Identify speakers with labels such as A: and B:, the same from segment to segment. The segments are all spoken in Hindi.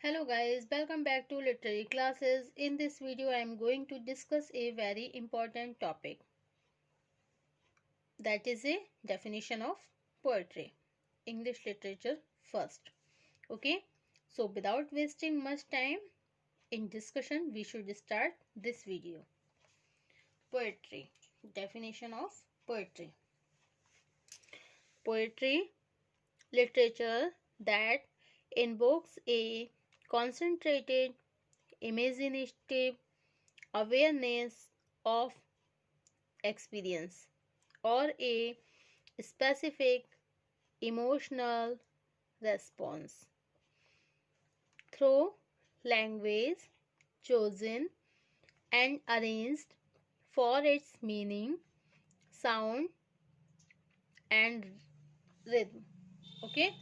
A: Hello guys, welcome back to literary classes. In this video I am going to discuss a very important topic, that is a definition of poetry, English literature first. Okay, so without wasting much time in discussion, we should start this video. Poetry, definition of poetry. Poetry, literature that invokes a concentrated, imaginative awareness of experience or a specific emotional response through language chosen and arranged for its meaning, sound, and rhythm. Okay,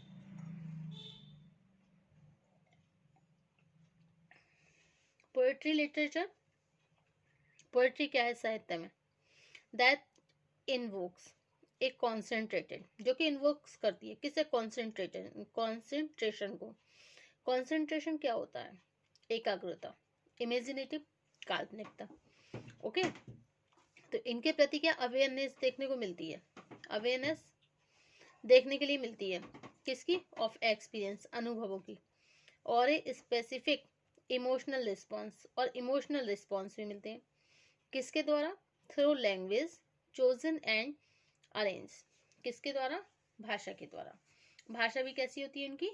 A: poetry literature, poetry क्या है साहित्य में? दैट इन्वोक्स एक कॉन्सेंट्रेटेड, जो कि इन्वोक्स करती है किसे? कॉन्सेंट्रेटेड, कॉन्सेंट्रेशन को। कॉन्सेंट्रेशन क्या होता है? एकाग्रता, इमेजिनेटिव काल्पनिकता। ओके, तो इनके प्रति क्या अवेयरनेस देखने को मिलती है? अवेयरनेस देखने के लिए मिलती है किसकी? ऑफ एक्सपीरियंस, अनुभवों की। और ए स्पेसिफिक इमोशनल रिस्पॉन्स, और इमोशनल रिस्पॉन्स भी मिलते हैं किसके द्वारा? Through language chosen and arrange, किसके द्वारा? भाषा के द्वारा। भाषा भी कैसी होती है? उनकी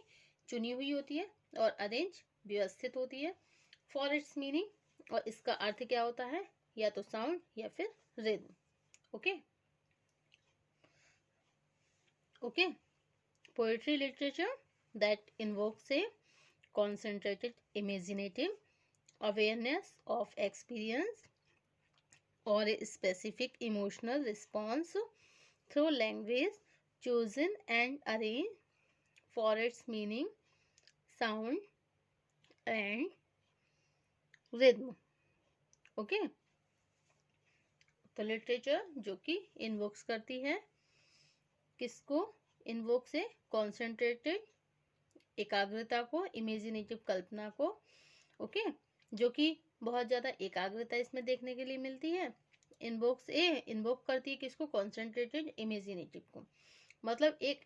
A: चुनी हुई होती है, और अरेंज व्यवस्थित होती है फॉर इट्स मीनिंग, और इसका अर्थ क्या होता है? या तो साउंड या फिर rhythm. Okay okay, poetry literature that invokes A concentrated imaginative awareness of experience or a specific emotional response through language chosen and arranged for its meaning, sound, and rhythm. Okay, तो लिटरेचर जो कि इन्वोक्स करती है किसको? इन्वोक से कॉन्सेंट्रेटेड एकाग्रता को, इमेजिनेटिव कल्पना को। ओके, जो कि बहुत ज़्यादा एकाग्रता इसमें देखने के लिए मिलती है। इन्वोक करती है किसको? कॉन्सेंट्रेटेड इमेजिनेटिव को। मतलब एक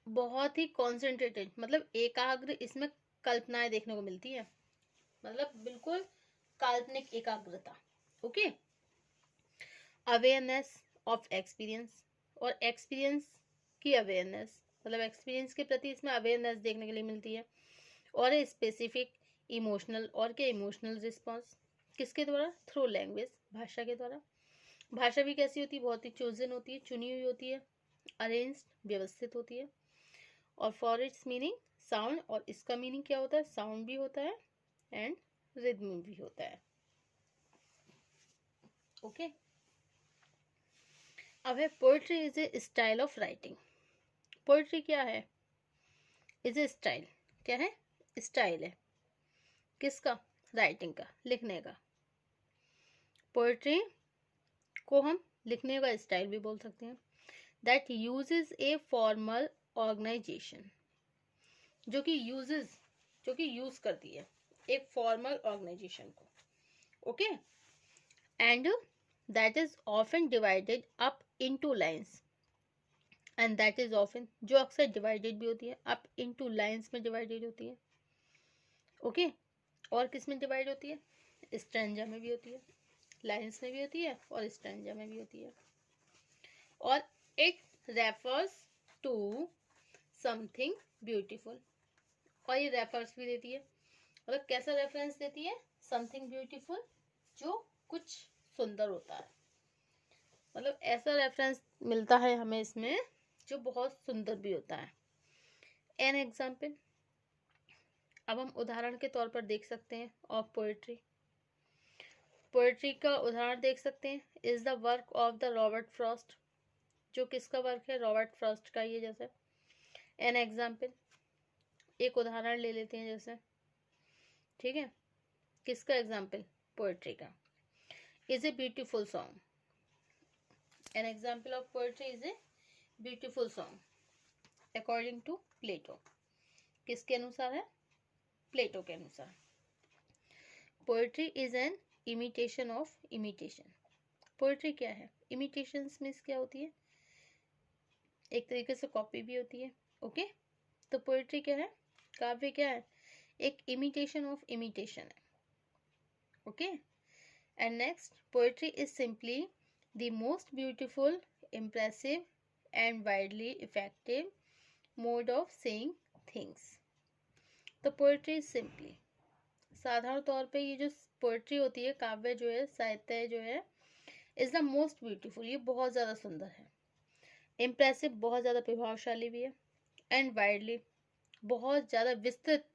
A: बहुत ही कॉन्सेंट्रेटेड, मतलब एकाग्र इसमें कल्पनाएं देखने को मिलती है, मतलब बिल्कुल काल्पनिक एकाग्रता। ओके, अवेयरनेस ऑफ एक्सपीरियंस, और एक्सपीरियंस की अवेयरनेस, मतलब एक्सपीरियंस के प्रति इसमें अवेयरनेस देखने के लिए मिलती है। और ए स्पेसिफिक इमोशनल, और क्या? इमोशनल रिस्पॉन्स किसके द्वारा? थ्रू लैंग्वेज, भाषा के द्वारा। भाषा भी कैसी होती है? बहुत ही चोजन होती है, चुनी हुई होती है, अरेंज्ड व्यवस्थित होती है, और फॉर इट्स मीनिंग साउंड, और इसका मीनिंग क्या होता है? साउंड भी होता है एंड रिदम भी होता है। ओके, अब है poetry is A style of writing. Poetry क्या है? इज ए स्टाइल, क्या है? स्टाइल है किसका? राइटिंग का, लिखने का। पोएट्री को हम लिखने का स्टाइल भी बोल सकते हैं। That uses a formal organization, जो कि यूज करती है एक फॉर्मल ऑर्गेनाइजेशन को। Okay, and that is often divided up into lines, and that is often, जो अक्सर डिवाइडेड भी होती है, अप इनटू लाइंस में डिवाइडेड होती है। ओके, और किस में डिवाइड होती है? स्ट्रैंजा में भी होती है, लाइंस में भी होती है, और स्ट्रैंजा में भी होती है। और it refers to something beautiful, और ये रेफर्स भी देती है, मतलब कैसा रेफरेंस देती है? समथिंग ब्यूटीफुल, जो कुछ सुंदर होता है, मतलब ऐसा रेफरेंस मिलता है हमें इसमें जो बहुत सुंदर भी होता है। एन एग्जाम्पल, अब हम उदाहरण के तौर पर देख सकते हैं ऑफ पोएट्री। पोएट्री का उदाहरण देख सकते हैं, is the work of the Robert Frost, जो किसका वर्क है? रॉबर्ट फ्रॉस्ट का। ये जैसे एन एग्जाम्पल, एक उदाहरण ले लेते हैं जैसे, ठीक है, किसका एग्जाम्पल? पोएट्री का। Is a beautiful song, an example of poetry is a beautiful song according to Plato. किसके अनुसार है? प्लेटो के अनुसार। Poetry is an imitation of imitation. Poetry क्या है? इमिटेशंस मीन्स क्या होती है? एक तरीके से कॉपी भी होती है। ओके, तो पोएट्री क्या है? काव्य क्या है? एक इमिटेशन ऑफ इमिटेशन है। Okay, and next, poetry is simply the most beautiful, impressive and widely effective mode of saying things. तो पोएट्री इज सिंपली, साधारण तौर पे ये जो पोएट्री होती है, काव्य जो है, साहित्य जो है, इज द मोस्ट ब्यूटीफुल, ये बहुत ज़्यादा सुंदर है। इम्प्रेसिव, बहुत ज़्यादा प्रभावशाली भी है। एंड वाइडली, बहुत ज़्यादा विस्तृत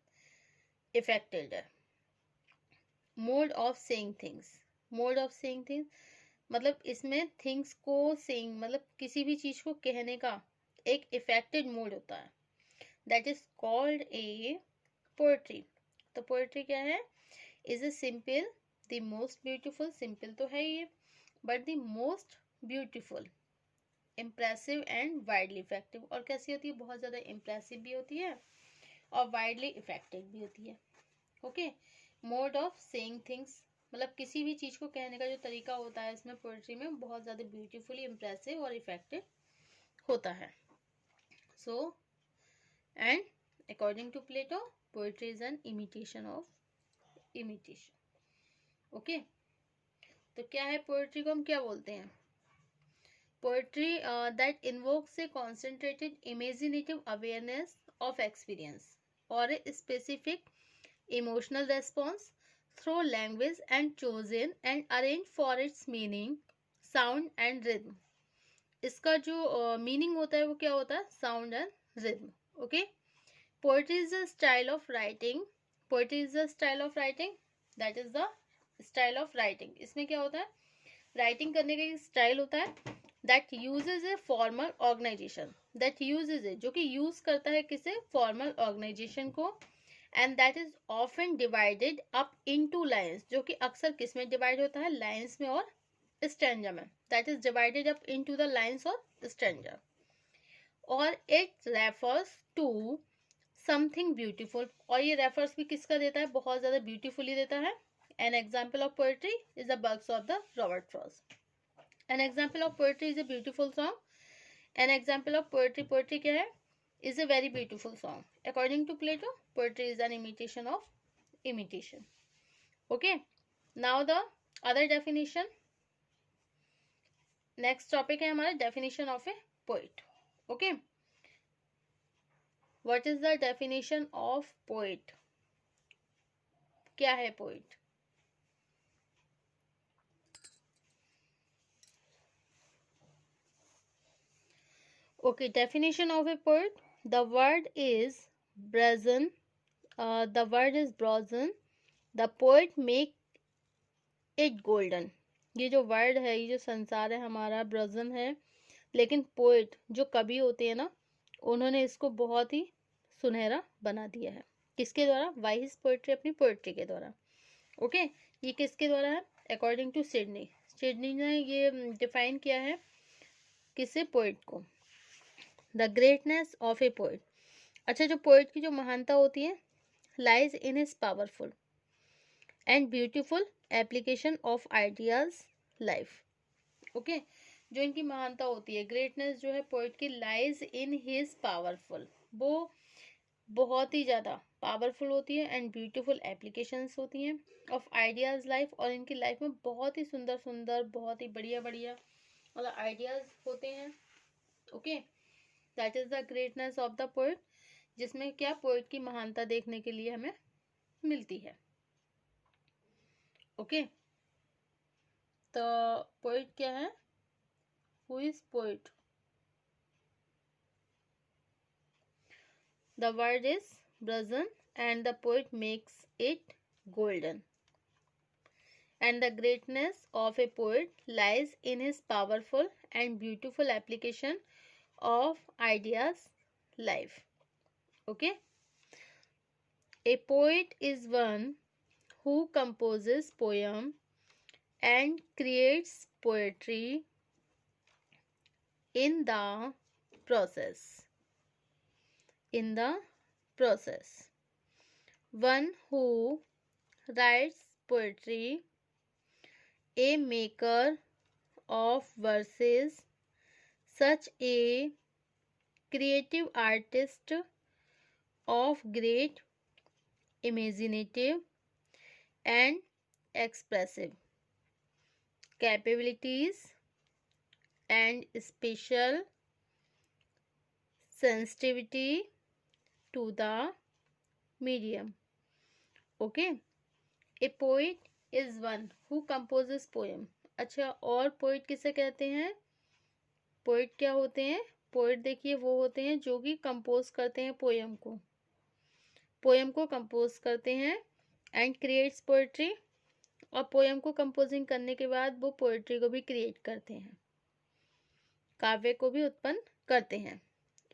A: इफेक्टेड है। Mode of saying things, mode of saying things मतलब इसमें थिंग्स को सेइंग मतलब किसी भी चीज़ को कहने का एक इफेक्टेड मोड होता है, that is called a poetry. तो पोएट्री क्या है? Is a simple, the most beautiful, simple तो है ये, but the most beautiful, impressive and widely effective. और कैसी होती है? बहुत ज़्यादा इम्प्रेसिव भी होती है और वाइडली इफेक्टिव भी होती है। Okay, mode of saying things मतलब किसी भी चीज़ को कहने का जो तरीका होता है इसमें पोएट्री में बहुत ज़्यादा ब्यूटीफुली, इम्प्रेसिव और इफेक्टिव होता है। So and according to Plato, poetry is an imitation of imitation. Okay, तो क्या है पोएट्री को हम क्या बोलते हैं? Poetry that invokes a concentrated imaginative awareness of experience और a specific emotional response through language and chosen and arranged for its meaning, sound and rhythm. इसका जो मीनिंग होता है वो क्या होता है? Sound and rhythm. Okay, poetry is the style of writing, poetry is the style of writing, that is the style of writing. इसमें क्या होता है? राइटिंग करने का एक स्टाइल होता है that uses a formal organization, that uses a जो कि यूज करता है किसे? फॉर्मल ऑर्गेनाइजेशन को, and that is often divided up into lines, जो कि अक्सर किस में डिवाइड होता है? लाइंस में और स्टैंजा में, that is divided up into the lines और स्टैंजा। और it refers to something beautiful, और ये रेफर्स भी किसका देता है? बहुत ज्यादा ब्यूटीफुली देता है। N example of poetry is the works of the Robert Frost. N example of poetry is a beautiful song. An example of poetry, poetry क्या है? is a very beautiful song. According to Plato, poetry is an imitation of imitation. Okay, now the other definition. Next topic है हमारा definition of a poet. Okay, what is the definition of poet? क्या है poet? Okay, definition of a poet. The word is brazen. The word is brazen. The poet make it golden. ये जो वर्ड है, ये जो संसार है हमारा, ब्रजन है, लेकिन पोइट जो कवि होते हैं ना, उन्होंने इसको बहुत ही सुनहरा बना दिया है। किसके द्वारा? वाइस पोइट्री, अपनी पोइट्री के द्वारा। ओके, ये किसके द्वारा है? According to Sydney. सिडनी ने ये डिफाइन किया है किसे? पोइट को। The greatness of a poet. अच्छा, जो पोइट की जो महानता होती है, lies in his powerful and beautiful application of ideas life. Okay, जो इनकी महानता होती है, ग्रेटनेस जो है पोइट की, लाइज इन हिज पावरफुल, वो बहुत ही ज़्यादा पावरफुल होती है, एंड ब्यूटीफुल एप्लीकेशंस होती हैं ऑफ आइडियाज लाइफ, और इनकी लाइफ में बहुत ही सुंदर सुंदर, बहुत ही बढ़िया बढ़िया मतलब आइडियाज होते हैं। Okay, that is the greatness of the poet, जिसमें क्या पोइट की महानता देखने के लिए हमें मिलती है। ओके, तो पोइट क्या है? Who is poet? The word is brazen and the poet makes it golden. And the greatness of a poet lies in his powerful and beautiful application of ideas life. Okay? A poet is one who composes poem and creates poetry in the process. In the process. One who writes poetry, a maker of verses, such a creative artist of great imaginative and expressive capabilities and special sensitivity to the medium. Okay, a poet is one who composes poem. अच्छा, और पोइट किसे कहते हैं? पोइट क्या होते हैं? पोइट देखिए वो होते हैं जो कि कंपोज करते हैं पोयम को कंपोज करते हैं एंड क्रिएट्स पोएट्री, और पोयम को कंपोजिंग करने के बाद वो पोएट्री को भी क्रिएट करते हैं, काव्य को भी उत्पन्न करते हैं।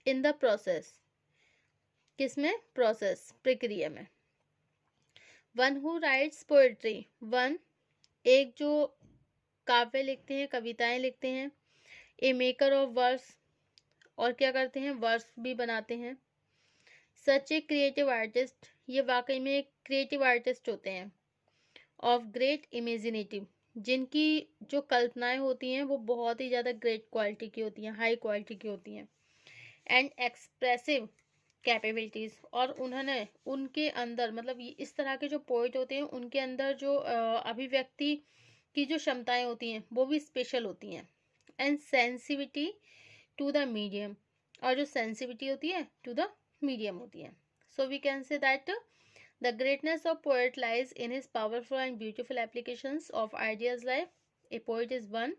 A: इन द प्रोसेस, किसमें? प्रोसेस, प्रक्रिया में। One who rights poetry, one एक जो काव्य लिखते हैं, कविताएं लिखते हैं। ए मेकर ऑफ वर्स, और क्या करते हैं? वर्स भी बनाते हैं। सच ए क्रिएटिव आर्टिस्ट, ये वाकई में एक क्रिएटिव आर्टिस्ट होते हैं। ऑफ ग्रेट इमेजिनेटिव, जिनकी जो कल्पनाएं होती हैं वो बहुत ही ज़्यादा ग्रेट क्वालिटी की होती हैं, हाई क्वालिटी की होती हैं। एंड एक्सप्रेसिव कैपेबिलिटीज़, और उन्होंने उनके अंदर, मतलब इस तरह के जो पोइट होते हैं उनके अंदर जो अभिव्यक्ति की जो क्षमताएं होती हैं वो भी स्पेशल होती हैं। And sensitivity to the medium, और जो सेंसिटिविटी होती है टू द मीडियम होती है। So we can say that the greatness of poet lies in his powerful and beautiful applications of ideas life. A poet is one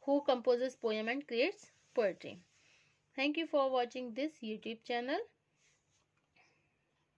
A: who composes poem and creates poetry. Thank you for watching this YouTube channel.